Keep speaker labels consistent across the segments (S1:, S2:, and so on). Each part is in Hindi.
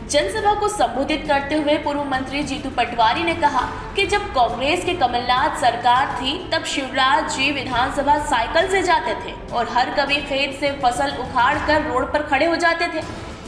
S1: जनसभा को संबोधित करते हुए पूर्व मंत्री जीतू पटवारी ने कहा कि जब कांग्रेस के कमलनाथ सरकार थी तब शिवराज जी विधानसभा साइकिल से जाते थे और हर कभी खेत से फसल उखाड़ कर रोड पर खड़े हो जाते थे,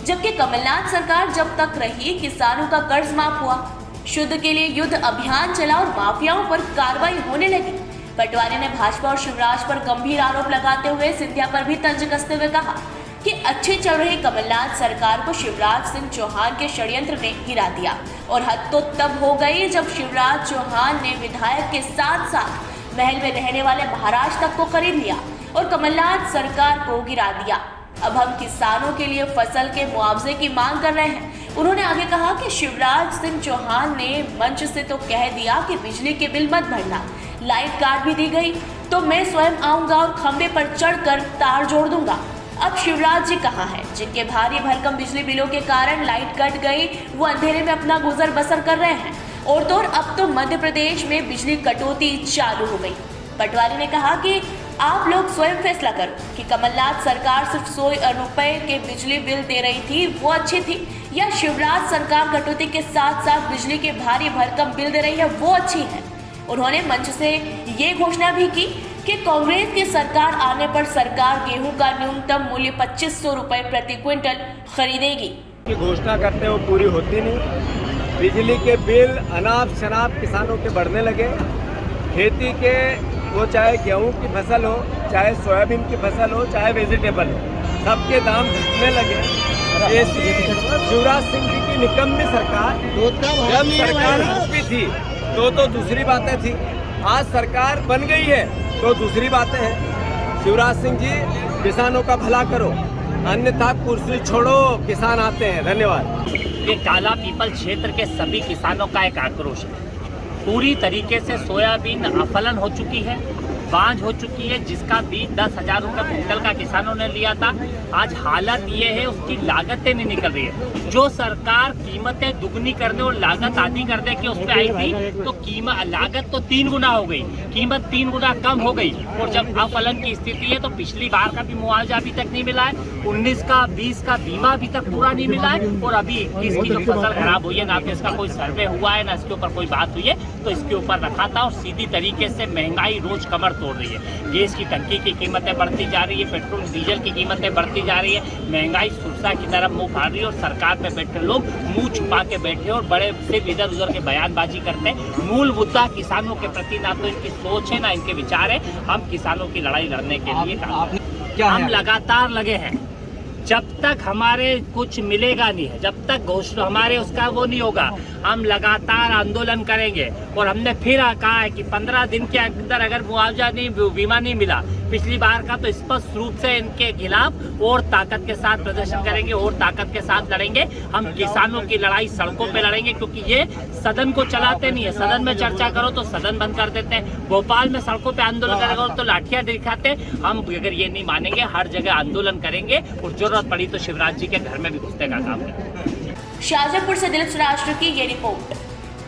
S1: जबकि कमलनाथ सरकार जब तक रही किसानों का कर्ज माफ हुआ, शुद्ध के लिए युद्ध अभियान चला और माफियाओं पर कार्रवाई होने लगी। पटवारी ने भाजपा और शिवराज पर गंभीर आरोप लगाते हुए सिंधिया पर भी तंज कसते हुए कहा कि अच्छी चल रही कमलनाथ सरकार को शिवराज सिंह चौहान के षड्यंत्र ने गिरा दिया और हद तो तब हो गई जब शिवराज चौहान ने विधायक के साथ साथ महल में रहने वाले महाराज तक को खरीद लिया और कमलनाथ सरकार को गिरा दिया। अब हम किसानों के लिए फसल के मुआवजे की मांग कर रहे हैं। उन्होंने आगे कहा कि शिवराज सिंह चौहान ने मंच से तो कह दिया कि बिजली के बिल मत भरना, लाइट काट भी दी गई तो मैं स्वयं आऊंगा और खंबे पर चढ़कर तार जोड़ दूंगा। अब शिवराज जी कहाँ हैं, जिनके भारी भरकम बिजली बिलों के कारण लाइट कट गई, वो अंधेरे में अपना गुजर बसर कर रहे हैं और तो अब तो मध्य प्रदेश में बिजली कटौती चालू हो गई। पटवारी ने कहा कि आप लोग स्वयं फैसला करो कि कमलनाथ सरकार सिर्फ 100 रुपए के बिजली बिल दे रही थी वो अच्छी थी या शिवराज सरकार कटौती के साथ साथ बिजली के भारी भरकम बिल दे रही है वो अच्छी है। उन्होंने मंच से ये घोषणा भी की कि कांग्रेस की सरकार आने पर सरकार गेहूं का न्यूनतम मूल्य 2500 रुपए प्रति क्विंटल खरीदेगी।
S2: की घोषणा करते वो पूरी होती नहीं। बिजली के बिल अनाप शनाप किसानों के बढ़ने लगे। खेती के वो चाहे गेहूं की फसल हो, चाहे सोयाबीन की फसल हो, चाहे वेजिटेबल हो, सबके दाम घटने लगे। शिवराज सिंह जी की निकम्मी सरकार, जब सरकार भी थी तो दूसरी बातें थी, आज सरकार बन गई है तो दूसरी बातें हैं। शिवराज सिंह जी किसानों का भला करो, अन्यथा कुर्सी छोड़ो, किसान आते हैं। धन्यवाद।
S3: ये काला पीपल क्षेत्र के सभी किसानों का एक आक्रोश है। पूरी तरीके से सोयाबीन अफलन हो चुकी है, बांझ हो चुकी है, जिसका बीज 10,000 रुपये क्विंटल का किसानों ने लिया था। आज हालत ये है, उसकी लागतें नहीं निकल रही है। जो सरकार कीमतें दुगनी करने और लागत आधी करने की उस पर आई थी तो लागत तो 3 गुना हो गई, कीमत 3 गुना कम हो गई। और जब अफलन की स्थिति है तो पिछली बार का भी मुआवजा अभी तक नहीं मिला है, 19 का 20 का बीमा अभी तक पूरा नहीं मिला है और अभी 21 की जो फसल खराब हुई है ना तो इसका कोई सर्वे हुआ है ना इसके ऊपर कोई बात हुई है, तो इसके ऊपर रखा था। और सीधी तरीके से महंगाई रोज कमर तोड़ रही है। गैस की टंकी की कीमतें बढ़ती जा रही है, पेट्रोल डीजल की कीमतें बढ़ती जा रही है, महंगाई सुरसा की तरफ मुंह फाड़ रही है और सरकार पे बैठे लोग मुंह छुपा के बैठे और बड़े से इधर उधर के बयानबाजी करते हैं। मूल मुद्दा किसानों के प्रति ना तो इनकी सोच है ना इनके विचार है। हम किसानों की लड़ाई लड़ने के लिए हम लगातार लगे हैं। जब तक हमारे कुछ मिलेगा नहीं है, जब तक घोषणा हमारे उसका वो नहीं होगा, हम लगातार आंदोलन करेंगे। और हमने फिर कहा है कि 15 दिन के अंदर अगर मुआवजा नहीं, बीमा नहीं मिला पिछली बार का, तो स्पष्ट रूप से इनके खिलाफ और ताकत के साथ प्रदर्शन करेंगे और ताकत के साथ लड़ेंगे। हम किसानों की लड़ाई सड़कों पे लड़ेंगे, क्योंकि ये सदन को चलाते नहीं है। सदन में चर्चा करो तो सदन बंद कर देते हैं। भोपाल में सड़कों पे आंदोलन करेंगे तो लाठियां दिखाते हैं। हम अगर ये नहीं मानेंगे, हर जगह आंदोलन करेंगे और जरूरत पड़ी तो शिवराज जी के घर में भी घुसने का काम करेंगे।
S1: शाहजहांपुर से दिलीप राष्ट्र की ये रिपोर्ट।